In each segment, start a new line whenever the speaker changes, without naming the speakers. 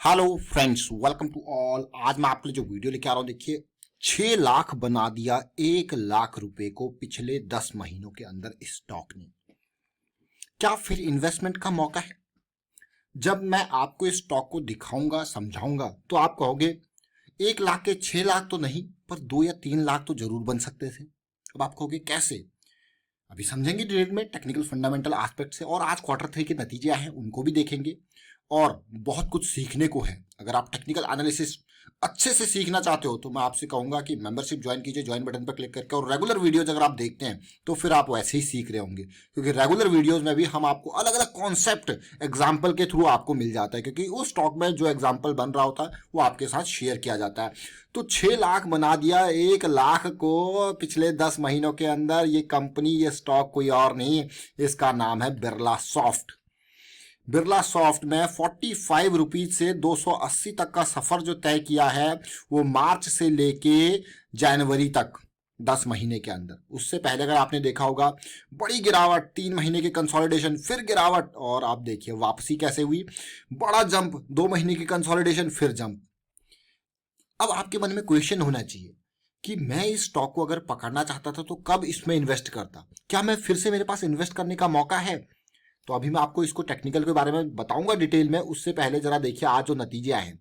Hello friends, welcome to all. आज मैं आपके लिए जो वीडियो लेके आ रहा हूं, देखिए 6 लाख बना दिया 1 लाख रुपए को पिछले 10 महीनों के अंदर स्टॉक ने। क्या फिर इन्वेस्टमेंट का मौका है? जब मैं आपको इस स्टॉक को दिखाऊंगा, समझाऊंगा, तो आप कहोगे 1 लाख के 6 लाख तो नहीं, पर 2 या 3 लाख तो जरूर बन सकते थे। अब आप कहोगे कैसे? अभी समझेंगे डिटेल में टेक्निकल फंडामेंटल एस्पेक्ट से, और आज क्वार्टर 3 के नतीजे आए हैं उनको भी देखेंगे और बहुत कुछ सीखने को है। अगर आप टेक्निकल एनालिसिस अच्छे से सीखना चाहते हो तो मैं आपसे कहूंगा कि मेंबरशिप ज्वाइन कीजिए, ज्वाइन बटन पर क्लिक करके, और रेगुलर वीडियोज अगर आप देखते हैं तो फिर आप वैसे ही सीख रहे होंगे, क्योंकि रेगुलर वीडियोज में भी हम आपको अलग अलग कॉन्सेप्ट एग्जाम्पल के थ्रू आपको मिल जाता है, क्योंकि उस स्टॉक में जो एग्जाम्पल बन रहा होता है वो आपके साथ शेयर किया जाता है। तो 6 लाख बना दिया 1 लाख को पिछले 10 महीनों के अंदर। ये कंपनी, ये स्टॉक कोई और नहीं, इसका नाम है बिरला सॉफ्ट। बिरला सॉफ्ट में 45 रुपीज से 280 तक का सफर जो तय किया है वो मार्च से लेके जनवरी तक 10 महीने के अंदर। उससे पहले अगर आपने देखा होगा बड़ी गिरावट, 3 महीने की कंसोलिडेशन, फिर गिरावट, और आप देखिए वापसी कैसे हुई, बड़ा जंप, 2 महीने की कंसोलिडेशन, फिर जंप। अब आपके मन में क्वेश्चन होना चाहिए कि मैं इस स्टॉक को अगर पकड़ना चाहता था तो कब इसमें इन्वेस्ट करता? क्या मैं फिर से, मेरे पास इन्वेस्ट करने का मौका है? तो अभी मैं आपको इसको टेक्निकल के बारे में बताऊंगा डिटेल में। उससे पहले जरा देखिए आज जो नतीजे आए हैं।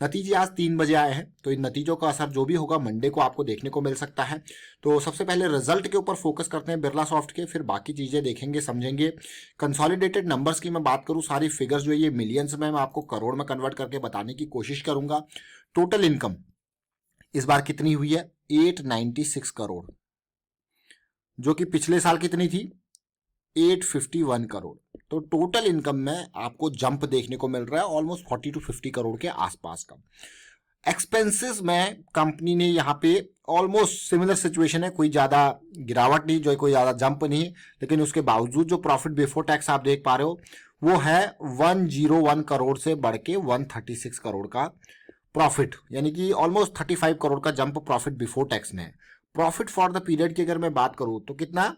नतीजे आज 3 बजे आए हैं, तो इन नतीजों का असर जो भी होगा मंडे को आपको देखने को मिल सकता है। तो सबसे पहले रिजल्ट के ऊपर फोकस करते हैं बिरला सॉफ्ट के, फिर बाकी चीजें देखेंगे, समझेंगे। कंसोलिडेटेड नंबर्स की मैं बात करूं, सारी फिगर्स जो है ये मिलियंस में मैं आपको करोड़ में कन्वर्ट करके बताने की कोशिश करूंगा। टोटल इनकम इस बार कितनी हुई है? 896 करोड़, जो कि पिछले साल कितनी थी? 851 करोड़। तो टोटल इनकम में आपको जंप देखने को मिल रहा है ऑलमोस्ट 40 to 50 करोड़ के आसपास का। एक्सपेंसेस में कंपनी ने यहाँ पे ऑलमोस्ट सिमिलर सिचुएशन है, कोई ज्यादा गिरावट नहीं, जो कोई ज्यादा जंप नहीं, लेकिन उसके बावजूद जो प्रॉफिट बिफोर टैक्स आप देख पा रहे हो वो है 101 करोड़ से बढ़ के 136 करोड़ का प्रॉफिट, यानी कि ऑलमोस्ट 35 करोड़ का जंप प्रॉफिट बिफोर टैक्स में है। प्रॉफिट फॉर द पीरियड की अगर मैं बात करूं तो कितना?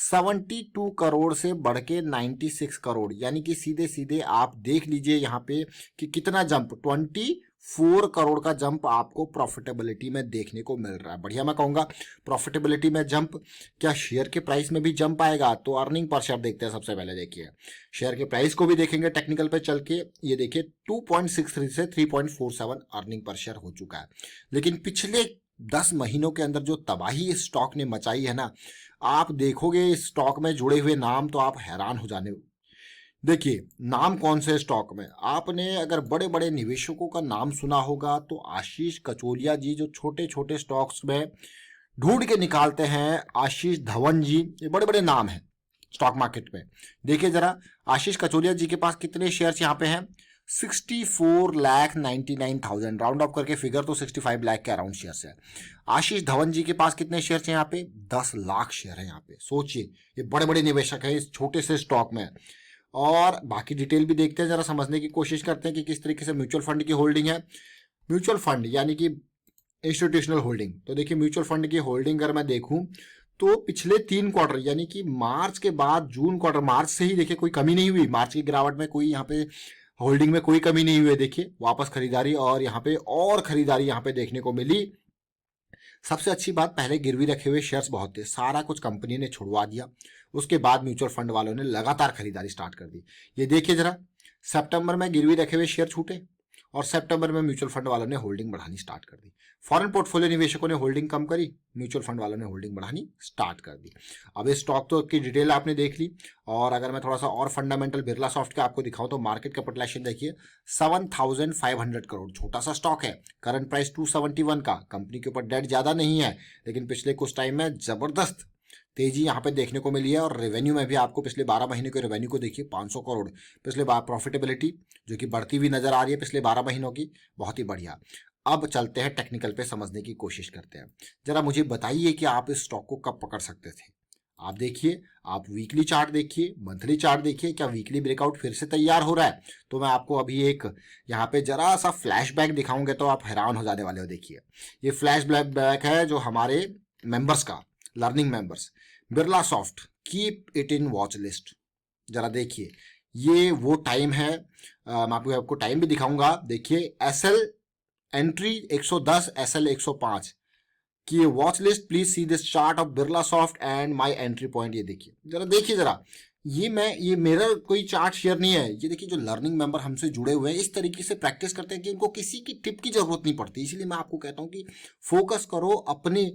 72 करोड़ से बढ़ के 96 करोड़, यानी कि सीधे सीधे आप देख लीजिए यहाँ पे कि कितना जंप, 24 करोड़ का जंप आपको प्रॉफिटेबिलिटी में देखने को मिल रहा है। बढ़िया, मैं कहूंगा प्रॉफिटेबिलिटी में जंप। क्या शेयर के प्राइस में भी जंप आएगा? तो अर्निंग पर शेयर देखते हैं। सबसे पहले देखिए शेयर के प्राइस को भी देखेंगे टेक्निकल पे चल के। ये देखिए 2.63 से 3.47 अर्निंग पर शेयर हो चुका है। लेकिन पिछले 10 महीनों के अंदर जो तबाही इस स्टॉक ने मचाई है ना, आप देखोगे इस स्टॉक में जुड़े हुए नाम तो आप हैरान हो जाने। देखिए नाम कौन से स्टॉक में, आपने अगर बड़े बड़े निवेशकों का नाम सुना होगा तो आशीष कचोलिया जी, जो छोटे छोटे स्टॉक्स में ढूंढ के निकालते हैं, आशीष धवन जी, ये बड़े बड़े नाम हैं स्टॉक मार्केट में। देखिए जरा आशीष कचोलिया जी के पास कितने शेयर्स यहाँ पे हैं? 64,99,000, राउंड ऑफ करके फिगर तो 65 लाख के अराउंड शेयर्स है। आशीष धवन जी के पास कितने शेयर्स हैं यहाँ पे? 10 लाख शेयर है यहाँ पे। सोचिए ये बड़े बड़े निवेशक हैं इस छोटे से स्टॉक में। और बाकी डिटेल भी देखते हैं, जरा समझने की कोशिश करते हैं कि किस तरीके से म्यूचुअल फंड की होल्डिंग है। म्यूचुअल फंड यानी कि इंस्टीट्यूशनल होल्डिंग। तो देखिए म्यूचुअल फंड की होल्डिंग अगर मैं देखूं तो पिछले 3 क्वार्टर, यानी कि मार्च के बाद जून क्वार्टर, मार्च से ही देखिए कोई कमी नहीं हुई। मार्च की गिरावट में कोई यहाँ पे होल्डिंग में कोई कमी नहीं हुई है। देखिए वापस खरीदारी, और यहाँ पे और खरीदारी यहाँ पे देखने को मिली। सबसे अच्छी बात, पहले गिरवी रखे हुए शेयर्स बहुत थे, सारा कुछ कंपनी ने छुड़वा दिया। उसके बाद म्यूचुअल फंड वालों ने लगातार खरीदारी स्टार्ट कर दी। ये देखिए जरा, सितंबर में गिरवी रखे हुए शेयर छूटे और सितंबर में म्यूचुअल फंड वालों ने होल्डिंग बढ़ानी स्टार्ट कर दी। फॉरेन पोर्टफोलियो निवेशकों ने होल्डिंग कम करी, म्यूचुअल फंड वालों ने होल्डिंग बढ़ानी स्टार्ट कर दी। अब इस स्टॉक तो की डिटेल आपने देख ली, और अगर मैं थोड़ा सा और फंडामेंटल बिरला सॉफ्ट का आपको दिखाऊं तो मार्केट कैपिटलाइजेशन देखिए 7,500 करोड़, छोटा सा स्टॉक है। करंट प्राइस 271 का, कंपनी के ऊपर डेट ज्यादा नहीं है, लेकिन पिछले कुछ टाइम में जबरदस्त तेजी यहाँ पे देखने को मिली है। और रेवेन्यू में भी आपको पिछले 12 महीने के रेवेन्यू को देखिए 500 करोड़। पिछले बार प्रॉफिटेबिलिटी जो कि बढ़ती हुई नजर आ रही है पिछले 12 महीनों की, बहुत ही बढ़िया। अब चलते हैं टेक्निकल पे, समझने की कोशिश करते हैं। जरा मुझे बताइए कि आप इस स्टॉक को कब पकड़ सकते थे? आप देखिए, आप वीकली चार्ट देखिए, मंथली चार्ट देखिए, क्या वीकली ब्रेकआउट फिर से तैयार हो रहा है? तो मैं आपको अभी एक यहाँ पे जरा सा फ्लैशबैक दिखाऊंगे तो आप हैरान हो जाने वाले हो। देखिए ये फ्लैश बैक है जो हमारे मेंबर्स का, learning members, Birla soft, keep it in watch list. जरा देखिए ये वो टाइम है मैं आपको टाइम भी दिखाऊंगा। देखिए एसएल एंट्री 110, एसएल 105 कि watch list, please see this chart of Birla soft and my entry point. ये देखिए जरा, ये मेरा कोई चार्ट शेयर नहीं है। ये देखिए जो लर्निंग मेंबर हमसे जुड़े हुए हैं इस तरीके से प्रैक्टिस करते हैं कि उनको किसी की टिप की जरूरत नहीं पड़ती। इसलिए मैं आपको कहता हूं कि फोकस करो अपनी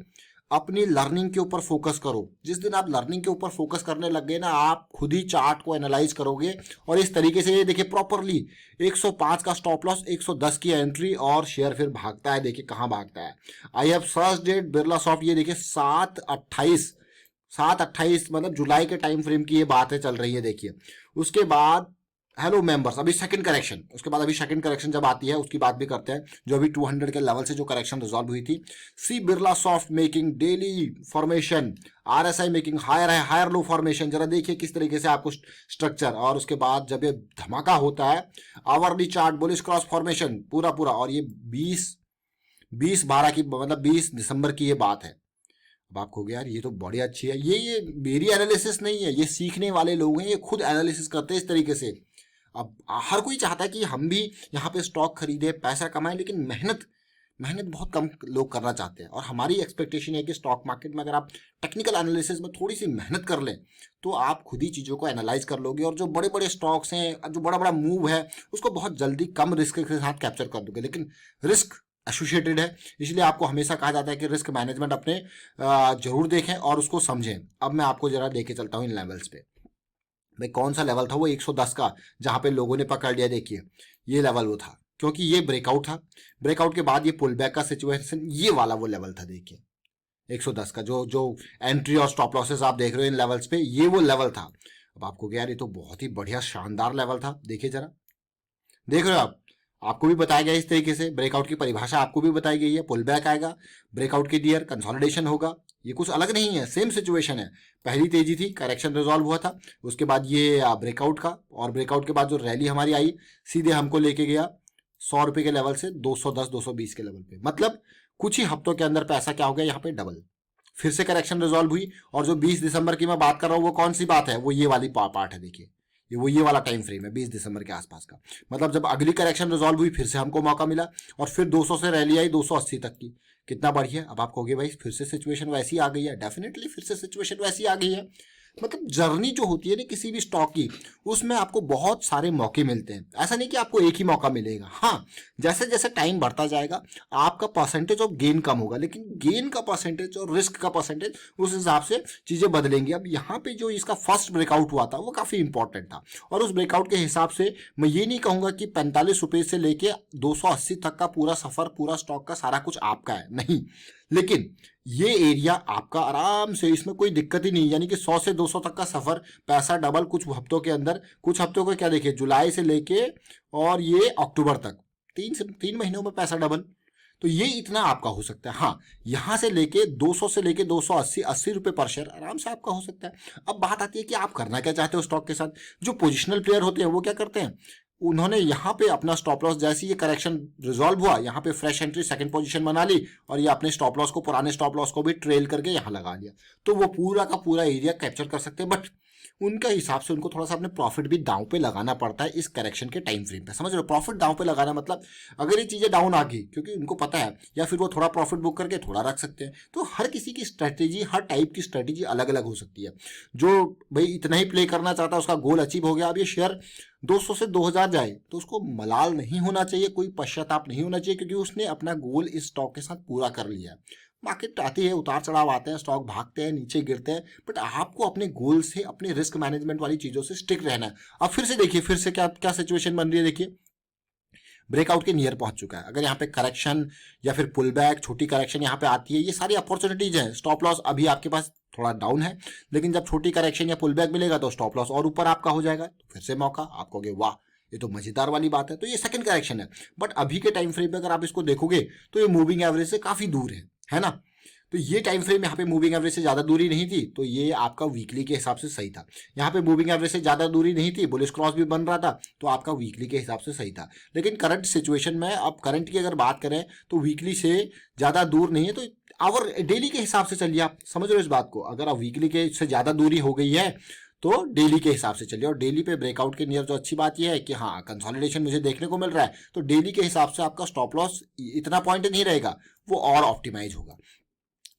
अपनी लर्निंग के ऊपर फोकस करो। जिस दिन आप लर्निंग के ऊपर फोकस करने लग गए ना, आप खुद ही चार्ट को एनालाइज करोगे और इस तरीके से ये देखिए प्रॉपरली 105 का स्टॉप लॉस, 110 की एंट्री और शेयर फिर भागता है। देखिए कहां भागता है। I have search that Birla soft, ये देखिए 7/28 मतलब जुलाई के टाइम फ्रेम की ये बातें चल रही है। देखिए उसके बाद हेलो मेंबर्स, अभी सेकंड करेक्शन, उसके बाद अभी सेकंड करेक्शन जब आती है उसकी बात भी करते हैं, जो अभी 200 के लेवल से जो करेक्शन रिजॉल्व हुई थी। सी Birlasoft making daily formation, RSI making higher low formation. जरा देखिए किस तरीके से आपको स्ट्रक्चर, और उसके बाद जब ये धमाका होता है hourly chart bullish cross formation पूरा, और ये 20/12 की मतलब 20 दिसंबर की ये बात है। अब आपको यार ये तो बड़ी अच्छी है। ये मेरी एनालिसिस नहीं है, ये सीखने वाले लोग हैं, ये खुद एनालिसिस करते हैं इस तरीके से। अब हर कोई चाहता है कि हम भी यहाँ पे स्टॉक खरीदे, पैसा कमाएं, लेकिन मेहनत बहुत कम लोग करना चाहते हैं। और हमारी एक्सपेक्टेशन है कि स्टॉक मार्केट में अगर आप टेक्निकल एनालिसिस में थोड़ी सी मेहनत कर लें तो आप खुद ही चीज़ों को एनालाइज कर लोगे, और जो बड़े बड़े स्टॉक्स हैं, जो बड़ा बड़ा मूव है, उसको बहुत जल्दी कम रिस्क के साथ कैप्चर कर दोगे। लेकिन रिस्क एसोसिएटेड है, इसलिए आपको हमेशा कहा जाता है कि रिस्क मैनेजमेंट अपने जरूर देखें और उसको समझें। अब मैं आपको जरा लेके चलता हूँ इन लेवल्स पे। भाई कौन सा लेवल था वो 110 का, जहां पे लोगों ने पकड़ लिया। देखिए ये लेवल वो था, क्योंकि ये ब्रेकआउट था। ब्रेकआउट के बाद ये पुल बैक का सिचुएशन, ये वाला वो लेवल था। देखिए 110 का जो एंट्री और स्टॉप लॉसेस आप देख रहे हो इन लेवल्स पे, ये वो लेवल था। अब आपको क्या यार, ये तो बहुत ही बढ़िया शानदार लेवल था। देखिए जरा, देख रहे हो आप, आपको भी बताया गया इस तरीके से, ब्रेकआउट की परिभाषा आपको भी बताई गई है। पुल बैक आएगा, ब्रेकआउट के डियर कंसोलिडेशन होगा, ये कुछ अलग नहीं है, सेम सिचुएशन है। पहली तेजी थी, करेक्शन रिजॉल्व हुआ था, उसके बाद ये ब्रेकआउट का, और ब्रेकआउट के बाद जो रैली हमारी आई सीधे हमको लेके गया 100 रुपए के लेवल से 210-220 के लेवल पे। मतलब कुछ ही हफ्तों के अंदर पैसा क्या हो गया यहाँ पे, डबल। फिर से करेक्शन रिजॉल्व हुई, और जो 20 दिसंबर की मैं बात कर रहा हूँ वो कौन सी बात है, वो ये वाली पार्ट है। देखिए ये वाला टाइम फ्रेम है 20 दिसंबर के आसपास का। मतलब जब अगली करेक्शन रिजॉल्व हुई फिर से हमको मौका मिला, और फिर 200 से रैली आई 280 तक की। कितना बढ़िया। अब आप कहोगे भाई फिर से सिचुएशन वैसी आ गई है। डेफिनेटली फिर से सिचुएशन वैसी आ गई है। मतलब जर्नी जो होती है ना किसी भी स्टॉक की, उसमें आपको बहुत सारे मौके मिलते हैं। ऐसा नहीं कि आपको एक ही मौका मिलेगा। हाँ, जैसे जैसे टाइम बढ़ता जाएगा आपका परसेंटेज ऑफ गेन कम होगा, लेकिन गेन का परसेंटेज और रिस्क का परसेंटेज उस हिसाब से चीजें बदलेंगी। अब यहाँ पे जो इसका फर्स्ट ब्रेकआउट हुआ था वो काफी इंपॉर्टेंट था, और उस ब्रेकआउट के हिसाब से मैं ये नहीं कहूंगा कि 45 रुपए से लेके 280 तक का पूरा सफर, पूरा स्टॉक का सारा कुछ आपका है, नहीं। लेकिन ये एरिया आपका आराम से, इसमें कोई दिक्कत ही नहीं। यानी कि 100 से 200 तक का सफर, पैसा डबल कुछ हफ्तों के अंदर। कुछ हफ्तों को क्या देखिए, जुलाई से लेके और ये अक्टूबर तक, 3 महीनों में पैसा डबल। तो ये इतना आपका हो सकता है। हाँ, यहां से लेके 200 से लेके 280 रुपए पर शेयर आराम से आपका हो सकता है। अब बात आती है कि आप करना क्या चाहते हो स्टॉक के साथ। जो पोजिशनल प्लेयर होते हैं वो क्या करते हैं, उन्होंने यहाँ पे अपना स्टॉप लॉस, जैसे ये करेक्शन रिजॉल्व हुआ, यहाँ पे फ्रेश एंट्री सेकंड पोजीशन बना ली, और ये अपने स्टॉप लॉस को, पुराने स्टॉप लॉस को भी ट्रेल करके यहाँ लगा लिया, तो वो पूरा का पूरा एरिया कैप्चर कर सकते हैं। बट उनका हिसाब से उनको थोड़ा सा अपने प्रॉफिट भी दांव पे लगाना पड़ता है इस करेक्शन के टाइम फ्रेम पे। समझ रहे हो, प्रॉफिट दांव पे लगाना मतलब अगर ये चीजें डाउन आ गई, क्योंकि उनको पता है, या फिर वो थोड़ा प्रॉफिट बुक करके थोड़ा रख सकते हैं। तो हर किसी की स्ट्रेटेजी, हर टाइप की स्ट्रेटेजी अलग अलग हो सकती है। जो भाई इतना ही प्ले करना चाहता है, उसका गोल अचीव हो गया, अब ये शेयर 200 से 2000 जाए तो उसको मलाल नहीं होना चाहिए, कोई पश्चाताप नहीं होना चाहिए, क्योंकि उसने अपना गोल इस स्टॉक के साथ पूरा कर लिया है। मार्केट आती है, उतार चढ़ाव आते हैं, स्टॉक भागते हैं, नीचे गिरते हैं, बट आपको अपने गोल से, अपने रिस्क मैनेजमेंट वाली चीजों से स्टिक रहना है। अब फिर से देखिए, फिर से क्या क्या सिचुएशन बन रही है। देखिए ब्रेकआउट के नियर पहुंच चुका है। अगर यहाँ पे करेक्शन या फिर पुल बैक, छोटी करेक्शन यहाँ पे आती है, ये सारी अपॉर्चुनिटीज हैं। स्टॉप लॉस अभी आपके पास थोड़ा डाउन है, लेकिन जब छोटी करेक्शन या पुल बैक मिलेगा तो स्टॉप लॉस और ऊपर आपका हो जाएगा, तो फिर से मौका। आप कहोगे वाह, ये तो मजेदार वाली बात है। तो ये सेकंड करेक्शन है, बट अभी के टाइम फ्रेम पे अगर आप इसको देखोगे तो ये मूविंग एवरेज से काफी दूर है ना। तो ये टाइम फ्रेम यहाँ पे मूविंग एवरेज से ज्यादा दूरी नहीं थी, तो ये आपका वीकली के हिसाब से सही था। यहाँ पे मूविंग एवरेज से ज्यादा दूरी नहीं थी, बुलिश क्रॉस भी बन रहा था, तो आपका वीकली के हिसाब से सही था। लेकिन करंट सिचुएशन में, अब करंट की अगर बात करें तो वीकली से ज्यादा दूर नहीं है, तो आवर डेली के हिसाब से चलिए। आप समझ रहे हो इस बात को। अगर आप वीकली के से ज्यादा दूरी हो गई है तो डेली के हिसाब से चलिए, और डेली पे ब्रेकआउट के नियर जो अच्छी बात यह है कि हाँ कंसोलिडेशन मुझे देखने को मिल रहा है, तो डेली के हिसाब से आपका स्टॉप लॉस इतना पॉइंट नहीं रहेगा, वो और ऑप्टिमाइज होगा।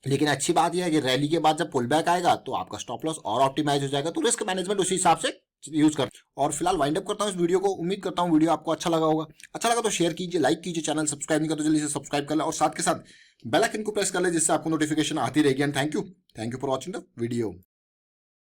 लेकिन अच्छी बात यह है कि रैली के बाद जब पुल बैक आएगा तो आपका स्टॉप लॉस और ऑप्टिमाइज हो जाएगा। तो रिस्क मैनेजमेंट उसी हिसाब से यूज कर। और फिलहाल वाइंड अप करता हूं इस वीडियो को। उम्मीद करता हूं वीडियो आपको अच्छा लगा होगा। अच्छा लगा तो शेयर कीजिए, लाइक कीजिए, चैनल सब्सक्राइब नहीं कर तो जल्दी से सब्सक्राइब कर ले, और साथ के साथ बेल आइकन को प्रेस कर ले, जिससे आपको नोटिफिकेशन आती रहेगी। And thank you for watching the video.